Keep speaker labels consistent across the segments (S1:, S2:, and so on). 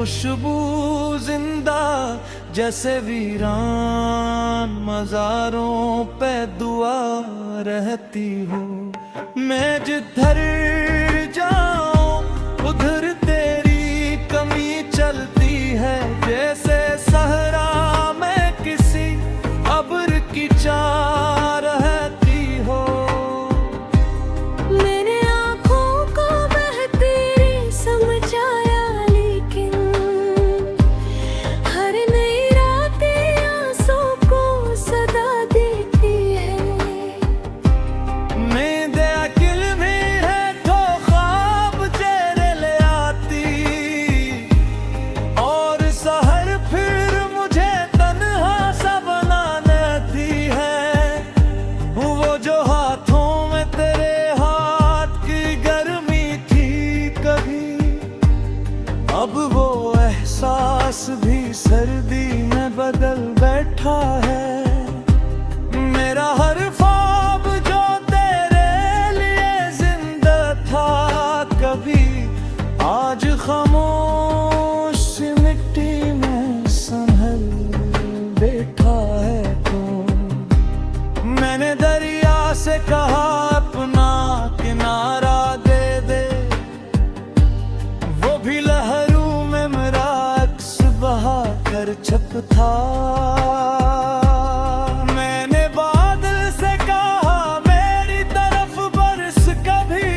S1: खुशबू जिंदा जैसे वीरान मज़ारों पे दुआ रहती हो। मैं जिधर जाऊं उधर तेरी कमी चलती है, जैसे सहरा में किसी अब्र की चाह रहती हो।
S2: मैंने आँखों को बहती समझाया, लेकिन हर नई रात आंसू को सदा देती है।
S1: नींद अकिल भी है तो ख्वाब चेहरे ले आती, और सहर फिर मुझे तन्हा सा बना देती है। वो जो हाथों में तेरे हाथ की गर्मी थी कभी, अब वो एहसास भी सर्दी में बदल बैठा है। मेरा हर ख्वाब जो तेरे लिए जिंदा था कभी, आज खामोश सी मिट्टी में संभल बैठा है तू। मैंने दरिया से कहा अपना किनारा दे दे, वो भी लहरों में मेरा अक्स बहा कर छप था। मैंने बादल से कहा मेरी तरफ बरस कभी,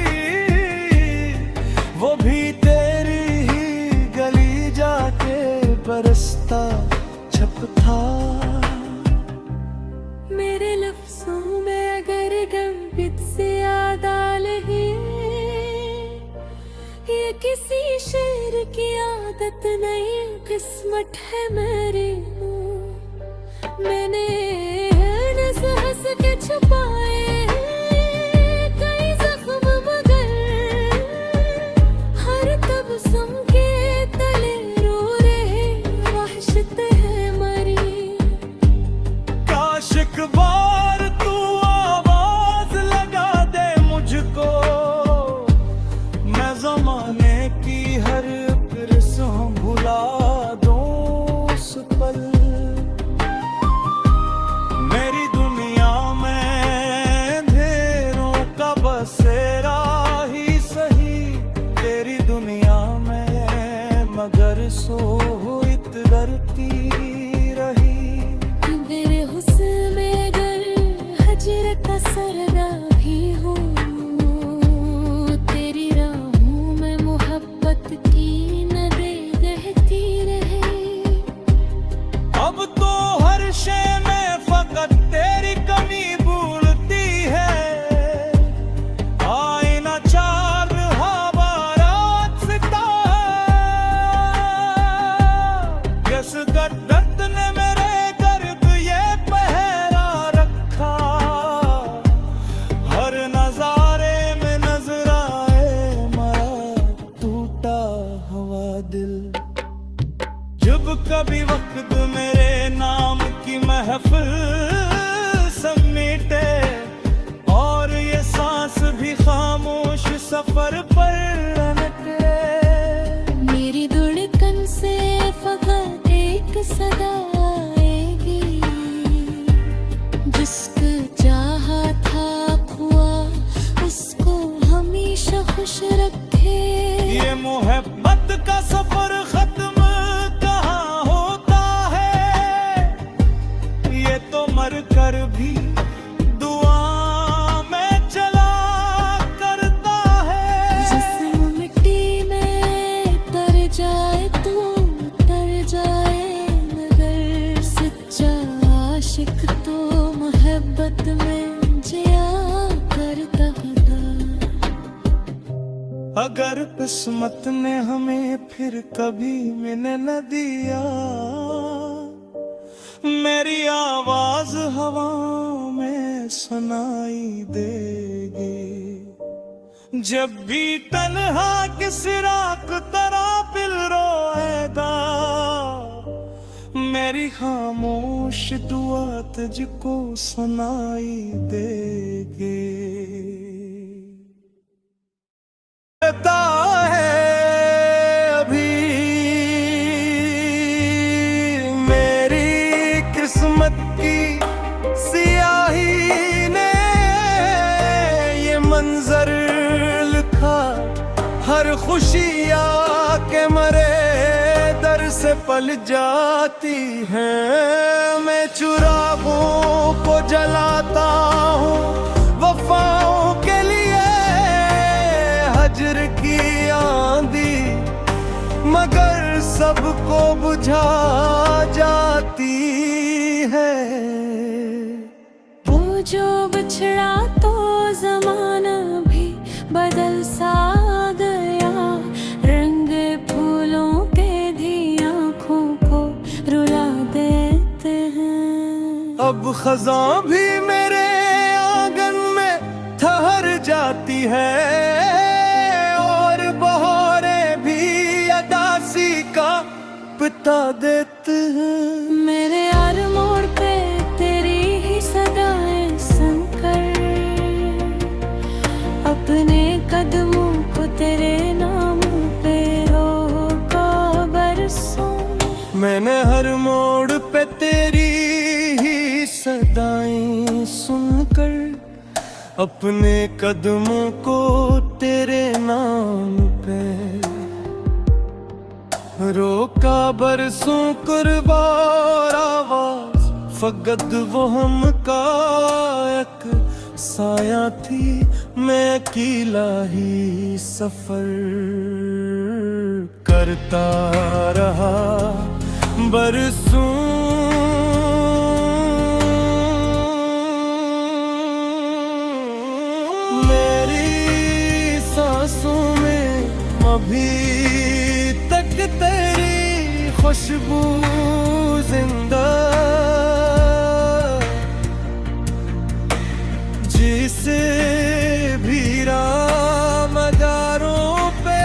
S1: वो भी तेरी ही गली जाके बरसता छप था।
S2: मेरे लफ्जों में अगर गंभीर से याद आ रही, ये किसी शेर की आदत नहीं, किस्मत है मेरी। मैंने हंस हंस के छुपाए कई जख्म, मगर हर तबस्सुम के तले रो रहे वहशत है मरी।
S1: काश एक बार तू आवाज लगा दे मुझको, मैं ज़माने की हर रस्म भुला दूं उस पल। मेरी दुनिया में अंधेरों का बसेरा ही सही, तेरी दुनिया में मगर सोहित डरती रही।
S2: मेरे हुस्न में अगर हजर का सरदा भी हो, तेरी राहों में मोहब्बत की नदें बहती रहे।
S1: अब तो हर शय में फकत तेरी कमी भूलती है। आईना चार हवा रात सिता, किस दर्द ने मेरे गर्द ये पहरा रखा। हर नजारे में नजर आए मरा टूटा हुआ दिल। जब कभी वक्त मेरे नाम की महफिल समेटे, और ये सांस भी खामोश सफर पर लौटे।
S2: मेरी धड़कन से फकत एक सदा आएगी, जिसको चाहा था खुआ उसको हमेशा खुश रखे।
S1: ये मोहब्बत का सफर खत्म कहाँ होता है, ये तो मर कर भी दुआ में चला करता है।
S2: जिस्म मिट्टी में तर जाए तो तर जाए, मगर सच्चा आशिक तो मोहब्बत में जिया करता था।
S1: अगर किस्मत ने हमें फिर कभी मिलने न दिया, मेरी आवाज हवाओं में सुनाई देगी। जब भी तन्हा किसी रात तरह दिल रोएगा, मेरी खामोश दुआ तुझको सुनाई देगी। है अभी खुशियाँ के मरे दर से पल जाती हैं। मैं चुरागों को जलाता हूँ वफाओं के लिए, हजर की आंधी मगर सबको बुझा जाती है।
S2: वो जो बिछड़ा तो जमाना भी बदल सा गया, रंग फूलों के भी आँखों को रुला देते हैं।
S1: अब खज़ां भी मेरे आंगन में ठहर जाती है, और बहारें भी अदासी का बिता देते हैं।
S2: मेरे हर मोड़ पे तेरी ही सदाएं सुनकर, अपने कदमों को तेरे नाम पे रोका बरसों।
S1: मैंने हर मोड़ पे तेरी ही सदाएं सुनकर, अपने कदमों को तेरे नाम पे रोका बरसों। कुर्बान आवाज फकत वो हम का एक साया थी, मैं अकेला ही सफर करता रहा बरसों। मेरी सांसों में अभी तक तेरी खुशबू जिंदा, जिसे भी मदारों पे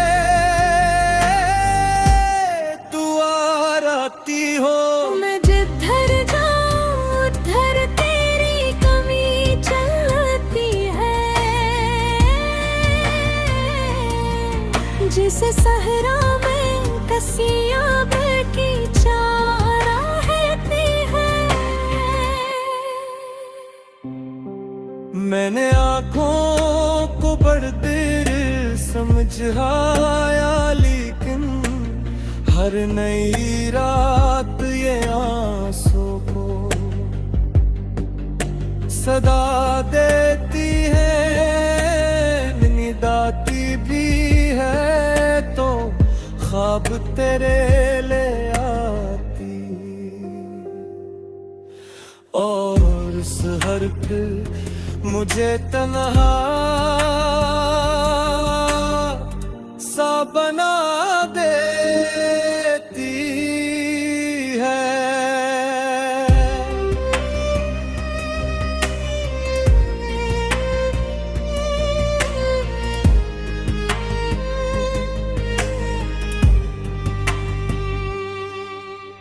S1: तू आ रहती हो।
S2: मैं जिधर जाऊं उधर तेरी कमी चलती है, जिसे सहरा में कसियां बैठी चारा रहती है।
S1: मैंने आँखों को बड़ देर समझाया, लेकिन हर नई रात ये आंसू को सदा देती है। नींद आती भी है तो ख्वाब तेरे ले आती, और सहर फिर मुझे तन्हा सा बना देती है।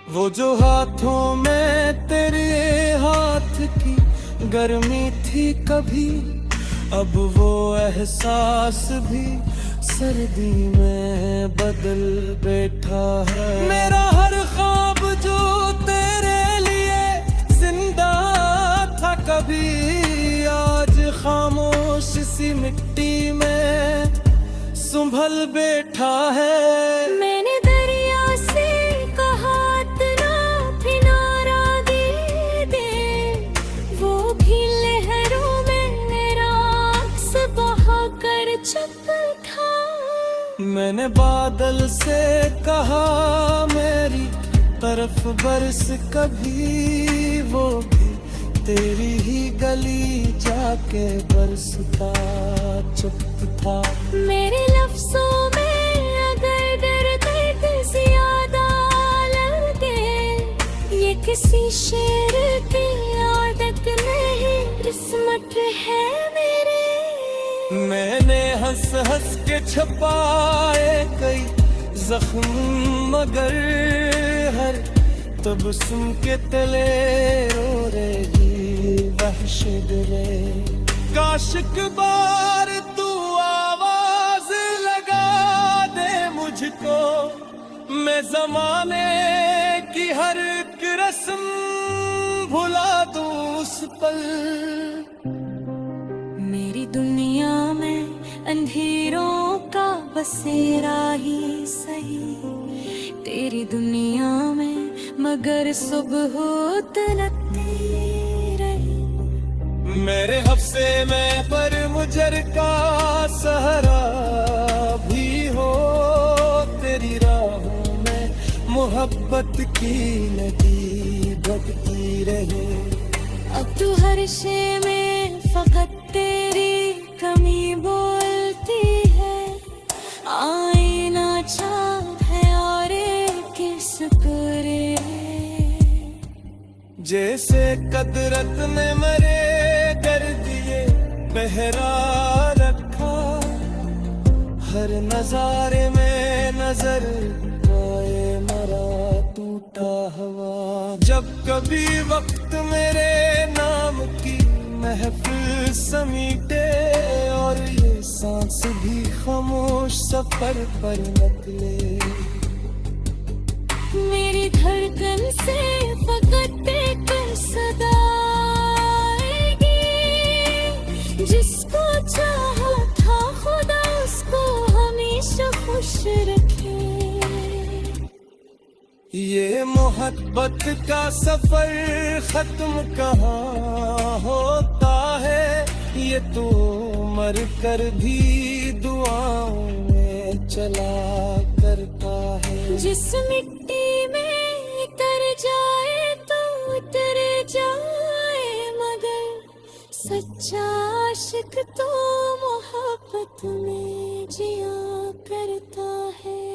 S1: वो जो हाथों में तेरे हाथ की गर्मी थी कभी, अब वो एहसास भी सर्दी में बदल बैठा है। मेरा हर ख्वाब जो तेरे लिए जिंदा था कभी, आज खामोश सी मिट्टी में संभल बैठा है।
S2: मैंने दरिया से कहा इतना किनारा दे दे, वो भी लहरों में मेरा अक्स बहा कर चुप था।
S1: मैंने बादल से कहा मेरी तरफ बरस कभी, वो भी तेरी ही गली जाके बरसता चुप था।
S2: मेरे लफ्जों में अगर दर्द ज्यादा लगे, ये किसी शेर की आदत नहीं, किस्मत है मेरी।
S1: मैंने हंस हंस के छुपाए कई जख्म, मगर हर तबस्सुम के तले रो रही वहश दिले। काश एक बार तू आवाज लगा दे मुझको, मैं जमाने की हर एक रस्म भुला दूं उस पल।
S2: मेरी दुनिया में अंधेरों का बसेरा ही सही तेरी दुनिया में, मगर सुबह तलकती रही।
S1: मेरे हफ्से में पर मुझर का सहरा भी हो, तेरी राहों में मोहब्बत की नदी बहती रहे।
S2: अब तू हर शे में फकत तेरी कमी बोलती है, आईना छाप है और किस करे।
S1: जैसे कदरत ने मरे कर दिए पहरा रखा, हर नजारे में नजर आए मरा टूटा हवा। जब कभी वक्त मेरे नाम की महफिल समीटे और ये सांस भी खामोश सफर पर निकले,
S2: मेरी धड़कन से फकत एक सदा आएगी, जिसको चाहा था खुदा उसको हमेशा खुश रखे।
S1: ये मोहब्बत का सफर खत्म कहाँ होता है, ये तो मर कर भी दुआओं में चला करता है।
S2: जिस मिट्टी में उतर जाए तो उतर जाए, मगर सच्चा आशिक तो मोहब्बत में जिया करता है।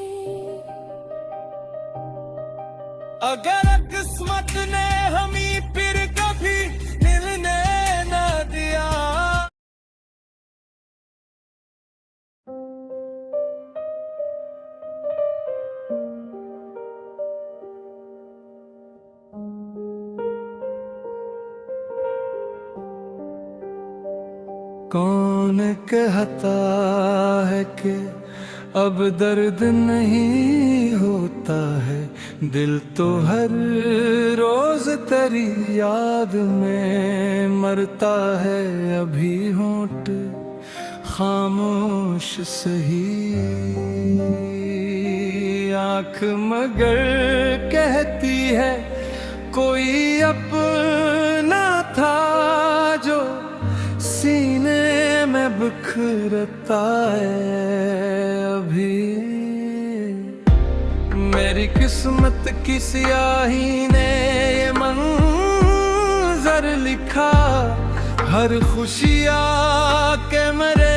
S1: अगर किस्मत ने हमें फिर कभी मिलने न दिया, कौन कहता है कि अब दर्द नहीं होता है, दिल तो हर रोज तेरी याद में मरता है। अभी होंठ खामोश सही, आँख मगर कहती है कोई अपना था जो सीने में बिखरता है अभी। मेरी किस्मत की स्याही ने ये मंजर लिखा, हर खुशियाँ के मेरे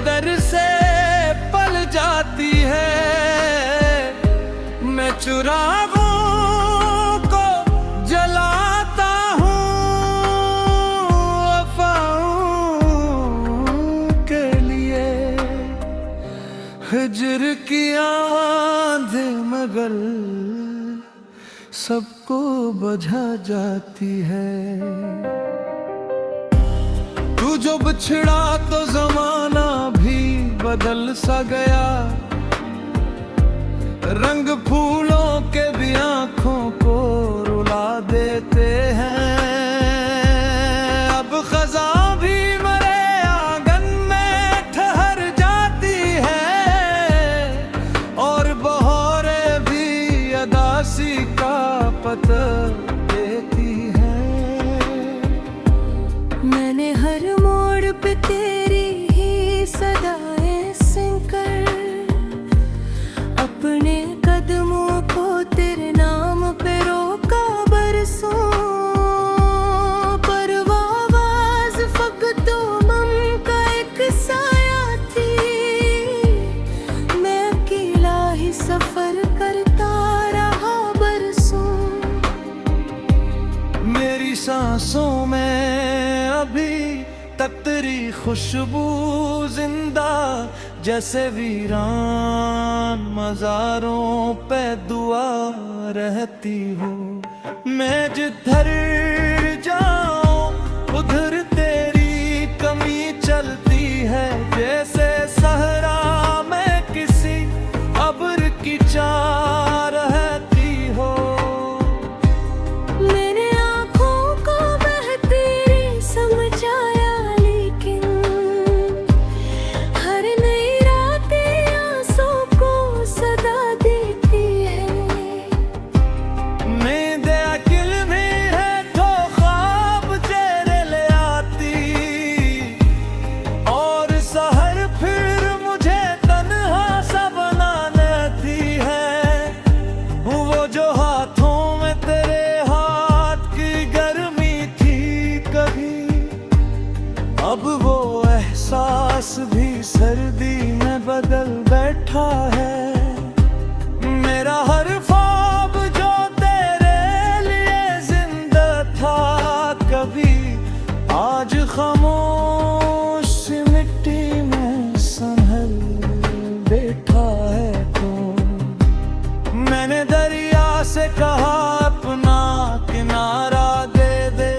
S1: दर से पल जाती है। मैं चुरागों को जलाता हूँ हिजर की आंध मगर सबको बुझा जाती है। तू जो बिछड़ा तो जमाना भी बदल सा गया, रंग फूलों के भी आंखों को रुला देते हैं। अब खजा भी मरे आंगन में ठहर जाती है, और बहारे भी अदासी का पता देती है।
S2: मैंने हर मोड़ पे तेरी ही सदाएं सुनकर अपने कदमों को तेरे नाम पे रोका बरसों पर। वो आवाज फकत मम का एक साया थी, मैं अकेला ही सफर करता रहा बरसों।
S1: मेरी सांसों में अभी तक तेरी खुशबू जिंदा, जैसे वीरान मज़ारों पे दुआ रहती हो। मैं जिधर जाऊं उधर तेरी कमी चलती है, जैसे सहरा में किसी अब्र की चाह रहती हो।
S2: मैंने आँखों को बहती समझाया, लेकिन हर नई रातें
S1: अब वो एहसास भी सर्दी में बदल बैठा है। मेरा हर ख्वाब जो तेरे लिए जिंदा था कभी, आज खामोश सी मिट्टी में संभल बैठा है कौन। मैंने दरिया से कहा अपना किनारा दे दे,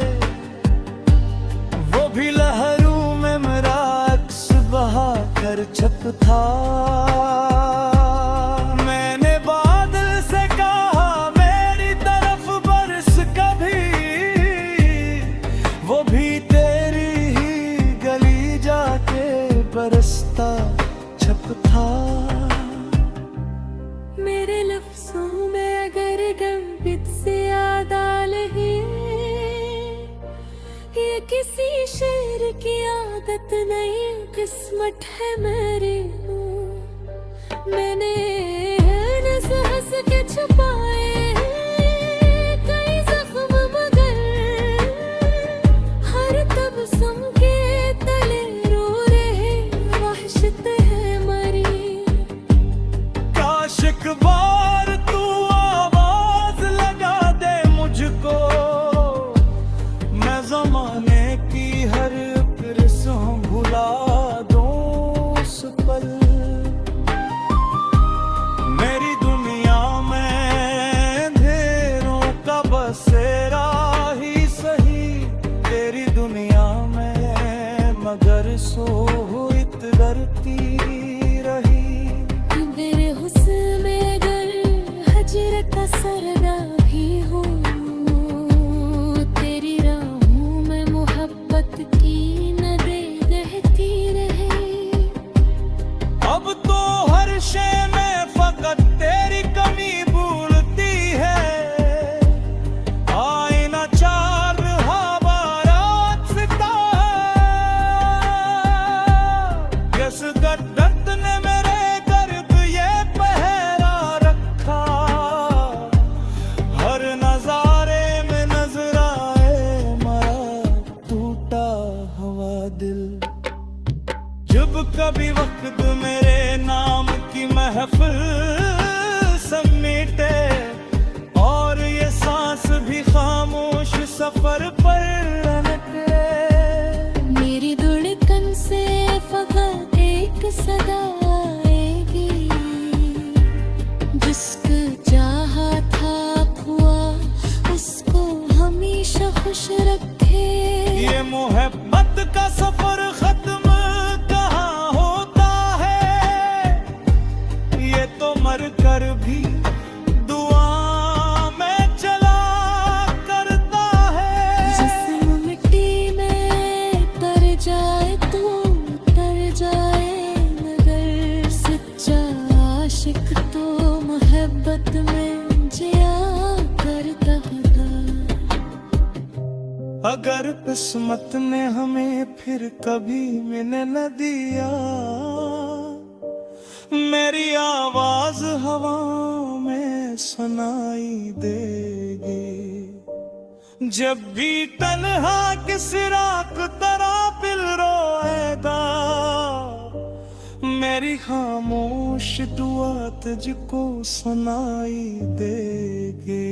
S1: वो भी लहरों में मेरा अक्स बहा कर छप था। मैंने बादल से कहा मेरी तरफ बरस कभी, वो भी तेरी ही गली जाके बरसता छप था।
S2: मेरे लफ्जों में अगर गंभित से याद आ रही, ये किसी शेर की आदत नहीं, किस्मत है मेरी। मैंने हंस हंस के छुपाए कई जख्म, मगर हर तबस्सुम के तले रो रहे वहशत है मरी।
S1: काश एक बार तू आवाज लगा दे मुझको, मैं ज़माने की हर रस्म भुला दूं उस पल। मेरी दुनिया में अंधेरों का बसेरा ही सही, तेरी दुनिया में मगर सोहित डरती रही।
S2: मेरे हुस्न में अगर हजर का सरदा भी हो, तेरी राहों में मोहब्बत की नदें बहती रहे।
S1: अब तो हर शे में फकत तेरी कमी भूलती है। आईना चार हवा रात सिता, किस दर्द ने मेरे गर्द ये पहरा रखा। हर नजारे में नजर आए मरा टूटा हुआ दिल। जब कभी वक्त मेरे नाम की महफिल समेटे, और ये सांस भी खामोश सफर पर लौटे।
S2: मेरी धड़कन से फकत एक सदा आएगी, जिसको चाहा था हुआ उसको हमेशा खुश रखे।
S1: ये मोहब्बत का सफर खत्म कहाँ होता है, ये तो मर कर भी दुआ में चला करता है।
S2: जिस्म मिट्टी में तर जाए तो तर जाए, मगर सच्चा आशिक तो मोहब्बत में जिया करता होगा।
S1: अगर किस्मत ने हमें फिर कभी मिलने न दिया, मेरी आवाज हवा में सुनाई देगी। जब भी तन्हा किस रात तरह दिल रोएगा, मेरी खामोश दुआ तुझको सुनाई देगी।